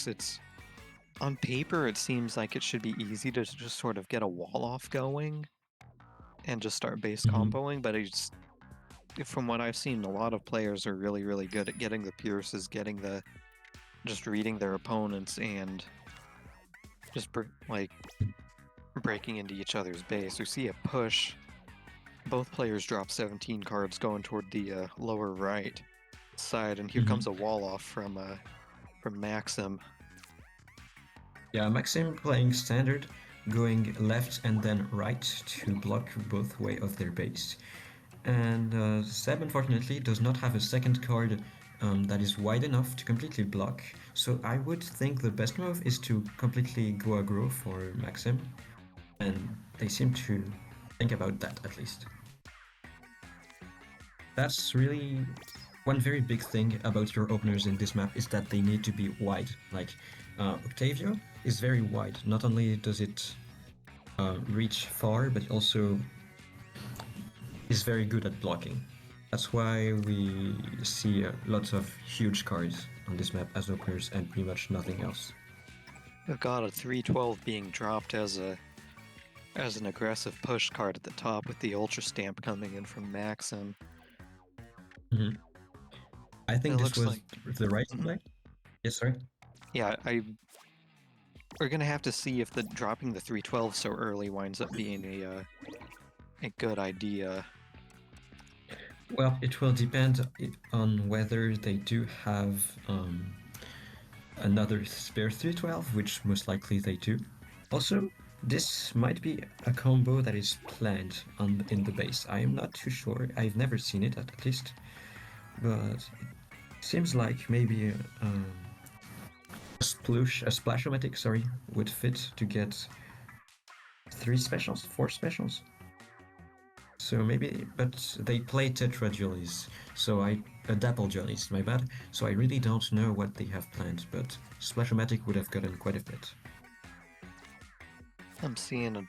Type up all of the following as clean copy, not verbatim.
It's on paper, it seems like it should be easy to just sort of get a wall off going and just start base comboing, but it's, from what I've seen, a lot of players are really, really good at getting the pierces, just reading their opponents, and just breaking into each other's base. We see a push. Both players drop 17 cards going toward the lower right side, and here comes a wall off from Maxim. Yeah, Maxim playing standard, going left and then right to block both way of their base. And Seb, unfortunately, does not have a second card that is wide enough to completely block. So I would think the best move is to completely go aggro for Maxim. And they seem to think about that, at least. That's really one very big thing about your openers in this map, is that they need to be wide. Like, Octavio is very wide. Not only does it reach far, but also is very good at blocking. That's why we see lots of huge cards on this map as openers and pretty much nothing else. We've got a 3/12 being dropped as an aggressive push card at the top, with the Ultra Stamp coming in from Maxim. I think this was the right play. Yes, sorry. Yeah, we're gonna have to see if dropping the 3/12 so early winds up being a good idea. Well, it will depend on whether they do have another spare 3/12, which most likely they do. Also, this might be a combo that is planned in the base. I am not too sure. I've never seen it, at least. But it seems like maybe a Splashomatic, would fit to get 4 specials. So maybe, but they play Tetra Jollies, so Dapple Jollies, my bad. So I really don't know what they have planned, but Splashomatic would have gotten quite a bit. I'm seeing a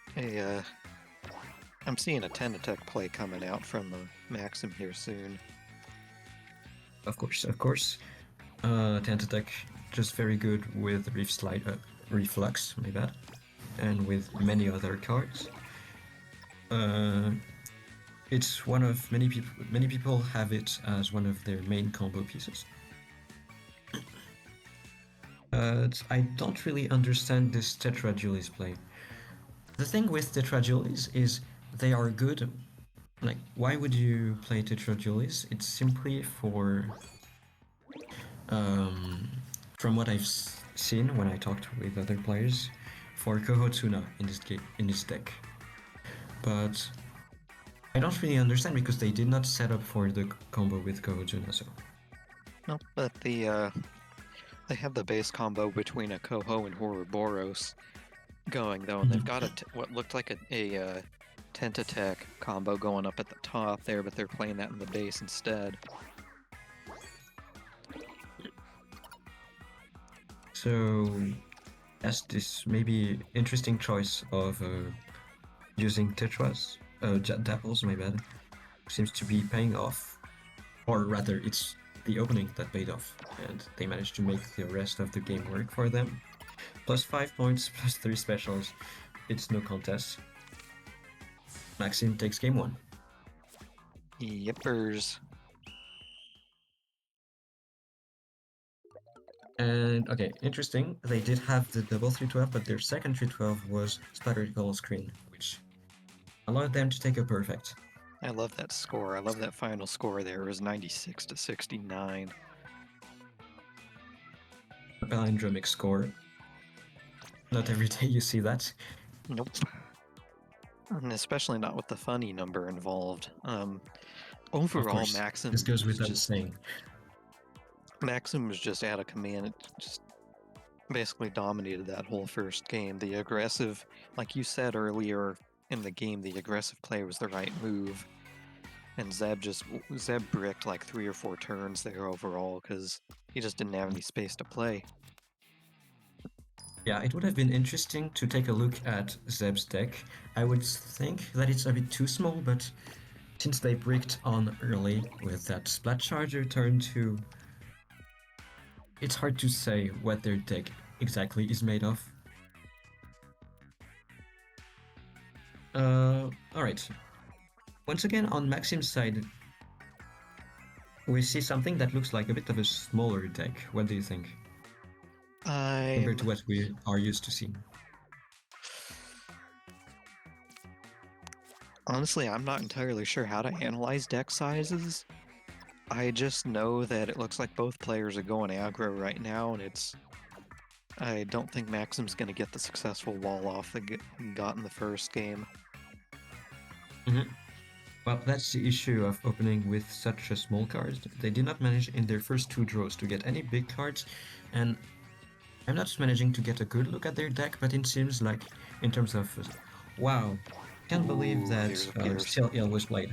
10 attack play coming out from Maxim here soon. Of course. 10 attack, just very good with Reflux, my bad, and with many other cards. It's one of many people have it as one of their main combo pieces. I don't really understand this Tetra Julies play. The thing with Tetra Julies is they are good. Like, why would you play Tetra Julies? It's simply for, from what I've seen when I talked with other players, for Kohotuna in this deck. But I don't really understand, because they did not set up for the combo with Kohotuna, so. No, but they have the base combo between a Koho and Ouroboros going, though, and they've got what looked like a Tent Attack combo going up at the top there, but they're playing that in the base instead. So, yes, this may be interesting choice of using Tetras, Dapples, my bad, seems to be paying off, or rather, it's the opening that paid off, and they managed to make the rest of the game work for them. Plus 5 points, plus 3 specials, it's no contest. Maxim takes game 1. Yippers. And okay, interesting, they did have the double 3/12, but their second 3/12 was splattered goal screen, which allowed them to take a perfect. I love that score. I love that final score there. It was 96-69. A palindromic score. Not every day you see that. Nope. And especially not with the funny number involved. Overall, Maxim. This goes without saying. Maxim was just out of command. It just basically dominated that whole first game. The aggressive, like you said earlier in the game, the aggressive play was the right move. And Zeb bricked like 3 or 4 turns there overall, because he just didn't have any space to play. Yeah, it would have been interesting to take a look at Zeb's deck. I would think that it's a bit too small, but since they bricked on early with that Splat Charger turn 2, it's hard to say what their deck exactly is made of. Alright. Once again, on Maxim's side, we see something that looks like a bit of a smaller deck. What do you think? Compared to what we are used to seeing. Honestly, I'm not entirely sure how to analyze deck sizes. I just know that it looks like both players are going aggro right now, and I don't think Maxim's going to get the successful wall off that got in the first game. Well, that's the issue of opening with such a small card. They did not manage in their first two draws to get any big cards, and I'm not managing to get a good look at their deck, but it seems like, in terms of, wow, can't believe that Still Ill was played.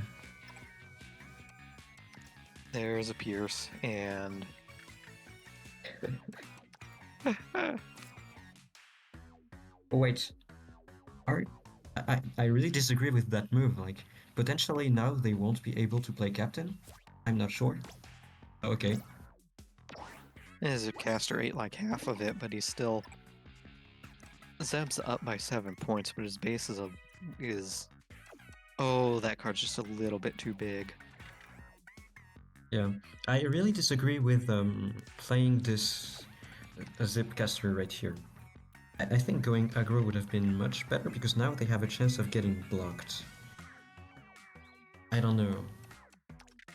There's a Pierce, and... Wait, I really disagree with that move. Like, potentially now they won't be able to play Captain? I'm not sure. Okay. As a caster ate like half of it, but he's still... Zeb's up by 7 points, but his base is... Oh, that card's just a little bit too big. Yeah, I really disagree with playing this Zip caster right here. I think going aggro would have been much better because now they have a chance of getting blocked. I don't know.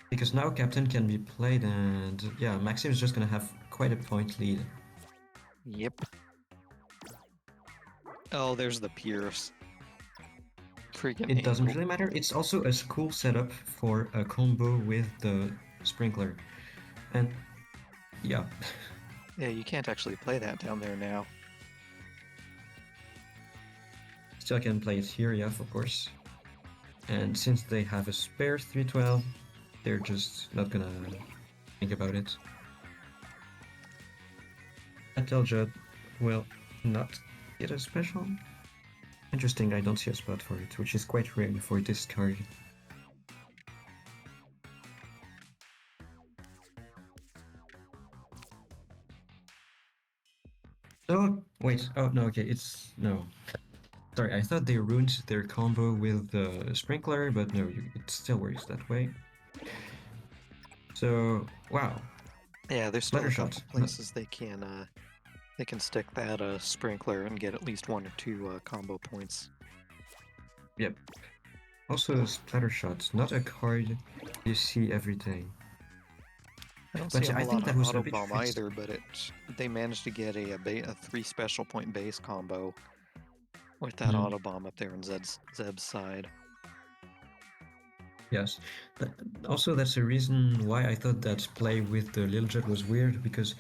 Because now Captain can be played and yeah, Maxim is just gonna have quite a point lead. Yep. Oh, there's the Pierce. Freaking It doesn't really matter. It's also a cool setup for a combo with the Sprinkler. And yeah. Yeah, you can't actually play that down there now. Still can play it here, yeah, of course. And since they have a spare 312, they're just not gonna think about it. Ateljud will not get a special. Interesting, I don't see a spot for it, which is quite rare for this card. Oh, wait, oh no, okay, no. Sorry, I thought they ruined their combo with the Sprinkler, but no, it still works that way. So, wow. Yeah, there's still a couple places they can stick that Sprinkler and get at least 1 or 2 combo points. Yep. Also, Splattershot, not a card you see every day. I don't see a lot of auto bomb either, but they managed to get a 3 special point base combo with that auto bomb up there on Zeb's side. Yes. Also, that's the reason why I thought that play with the Lil Jet was weird, because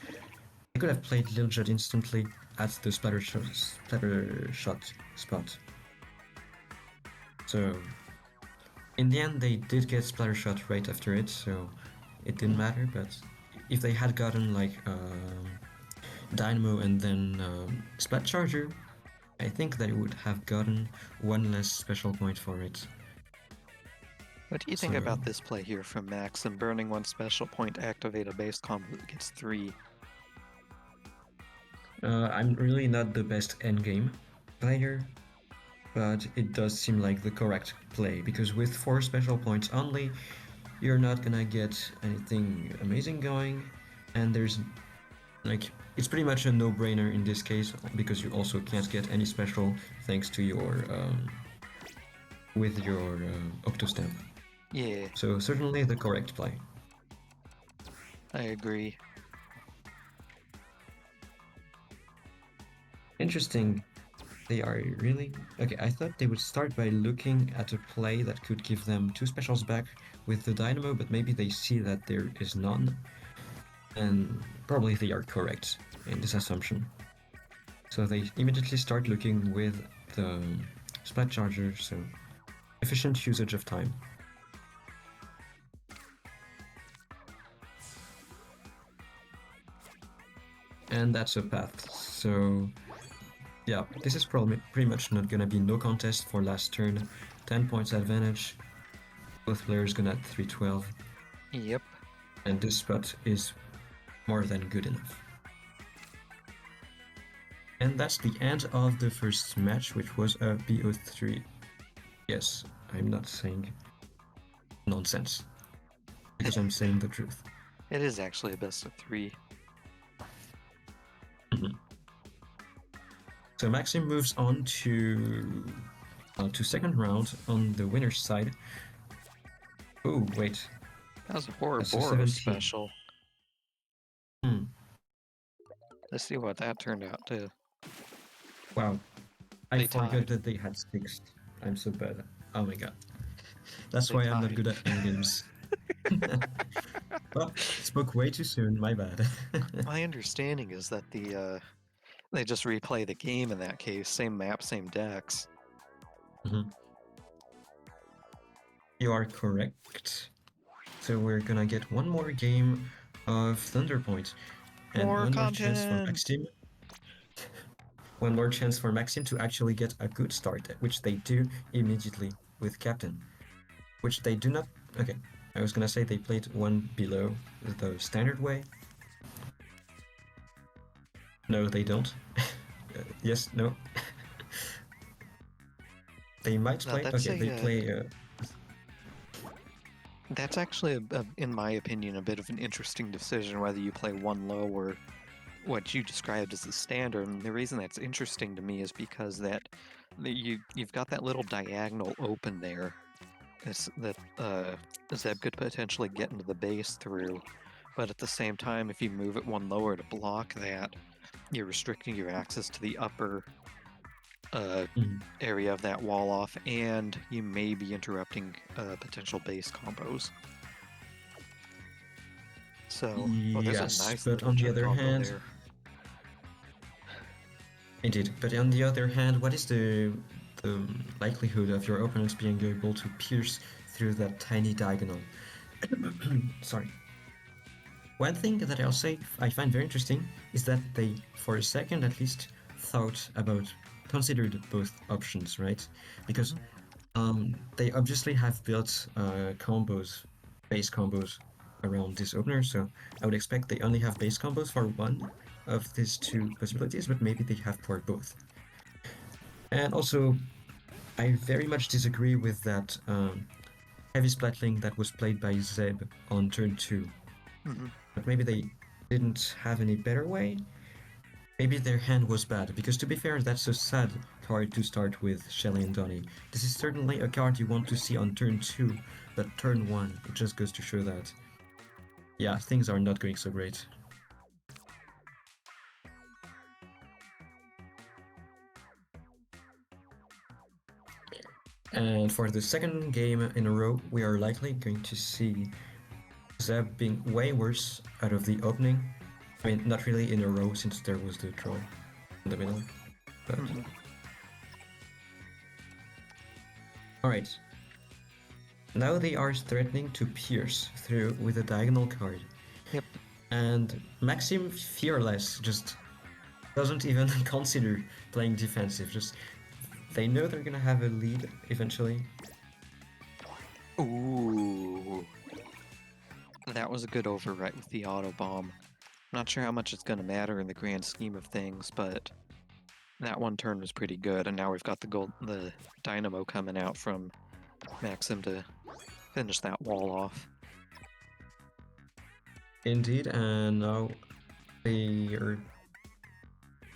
I could have played Lil Jet instantly at the Splattershot spot. So, in the end, they did get Splattershot right after it, so it didn't matter, but if they had gotten like Dynamo and then Splat Charger, I think they would have gotten 1 less special point for it. What do you think about this play here from Max and burning 1 special point to activate a base combo that gets 3? I'm really not the best endgame player, but it does seem like the correct play, because with 4 special points only, you're not gonna get anything amazing going, and there's like, it's pretty much a no-brainer in this case, because you also can't get any special thanks to your with your Octostamp. Yeah. So certainly the correct play. I agree. Interesting. They are really... Okay, I thought they would start by looking at a play that could give them 2 specials back with the Dynamo, but maybe they see that there is none. And probably they are correct in this assumption. So they immediately start looking with the Splat Charger, so efficient usage of time. And that's a path, so yeah, this is probably pretty much not gonna be no contest for last turn. 10 points advantage, both players gonna at 312. Yep. And this spot is more than good enough. And that's the end of the first match, which was a BO3. Yes, I'm not saying nonsense, because I'm saying the truth. It is actually a best of 3. So Maxim moves on to second round on the winner's side. Oh, wait. That was a horror That's a Boros 17. special. Hmm. Let's see what that turned out to. Wow. I They forgot tied. that they had 6. I'm so bad. Oh my god. That's They why I'm not tied. good at endgames. Well, spoke way too soon, my bad. My understanding is that they just replay the game in that case, same map, same decks. You are correct. So we're gonna get one more game of Thunderpoint. And More one more chance for content! Maxim. One more chance for Maxim to actually get a good start, which they do immediately with Captain. Which they do not... Okay, I was gonna say they played one below the standard way. No, they don't. Yes, no. They might Now play... that's Okay, they play... that's actually, in my opinion, a bit of an interesting decision whether you play one low or what you described as the standard. And the reason that's interesting to me is because you've got that little diagonal open there that Zeb could potentially get into the base through. But at the same time, if you move it one lower to block that, you're restricting your access to the upper area of that wall off, and you may be interrupting potential base combos. So, there's a yes, nice but little on the jump other combo hand... there. Indeed, but on the other hand, what is the likelihood of your opponents being able to pierce through that tiny diagonal? Sorry. One thing that I'll say I find very interesting is that they, for a second at least, considered both options, right? Because they obviously have built base combos around this opener, so I would expect they only have base combos for one of these two possibilities, but maybe they have for both. And also, I very much disagree with that heavy splatling that was played by Zeb on turn 2. But maybe they didn't have any better way. Maybe their hand was bad, because to be fair, that's a sad card to start with Shelly and Donnie. This is certainly a card you want to see on turn 2, but turn 1, it just goes to show that, yeah, things are not going so great. And for the second game in a row, we are likely going to see Zeb being way worse out of the opening. I mean, not really in a row since there was the draw in the middle. But... Alright. Now they are threatening to pierce through with a diagonal card. Yep. And Maxim, fearless, just doesn't even consider playing defensive. Just they know they're gonna have a lead eventually. Ooh. That was a good overwrite with the auto bomb. Not sure how much it's going to matter in the grand scheme of things, but that one turn was pretty good, and now we've got the dynamo coming out from Maxim to finish that wall off. Indeed, and now they are...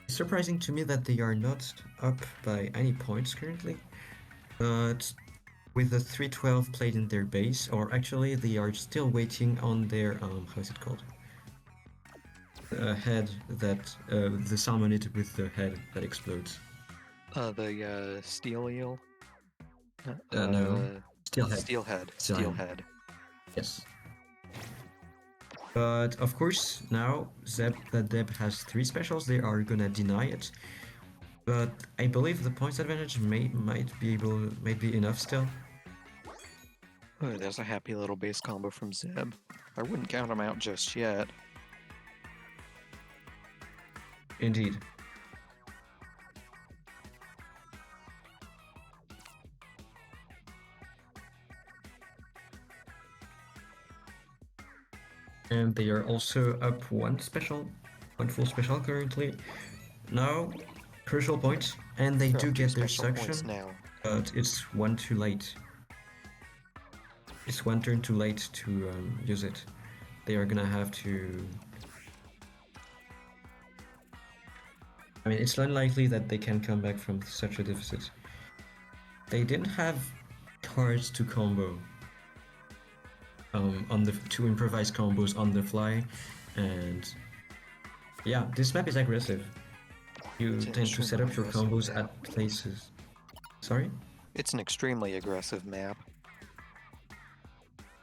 It's surprising to me that they are not up by any points currently, but with the 312 played in their base, or actually they are still waiting on their, how is it called? Head that, the salmonid with the head that explodes. The steel eel? No. Steelhead. Steelhead. Yes. But of course, now that Deb has 3 specials, they are gonna deny it. But I believe the points advantage might be enough still. Oh, there's a happy little base combo from Zeb. I wouldn't count him out just yet. Indeed. And they are also up one full special currently. Now, crucial point, and they They're do up 2 get their special points suction, now. but it's one too late. It's one turn too late to use it. They are gonna have to... I mean, it's unlikely that they can come back from such a deficit. They didn't have cards to combo. To improvise combos on the fly, and yeah, this map is aggressive. You tend to set up your combos at places. Sorry? It's an extremely aggressive map.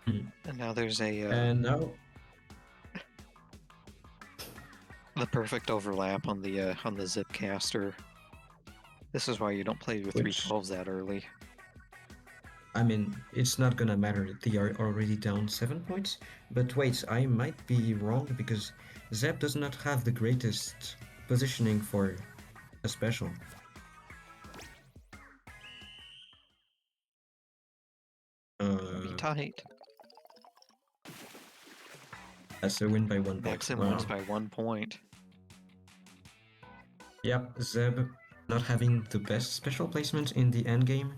And now there's a And now the perfect overlap on the Zipcaster. This is why you don't play with 312s that early. I mean, it's not gonna matter. They are already down 7 points. But wait, I might be wrong because Zeb does not have the greatest positioning for a special. Be tight. That's a win by 1 point. Maxim wins by 1 point. Yep, Zeb not having the best special placement in the endgame.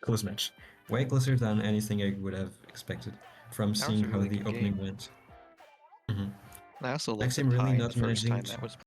Close match. Way closer than anything I would have expected from seeing how the opening went. I also looked Maxim at really tie not the first managing time to... that was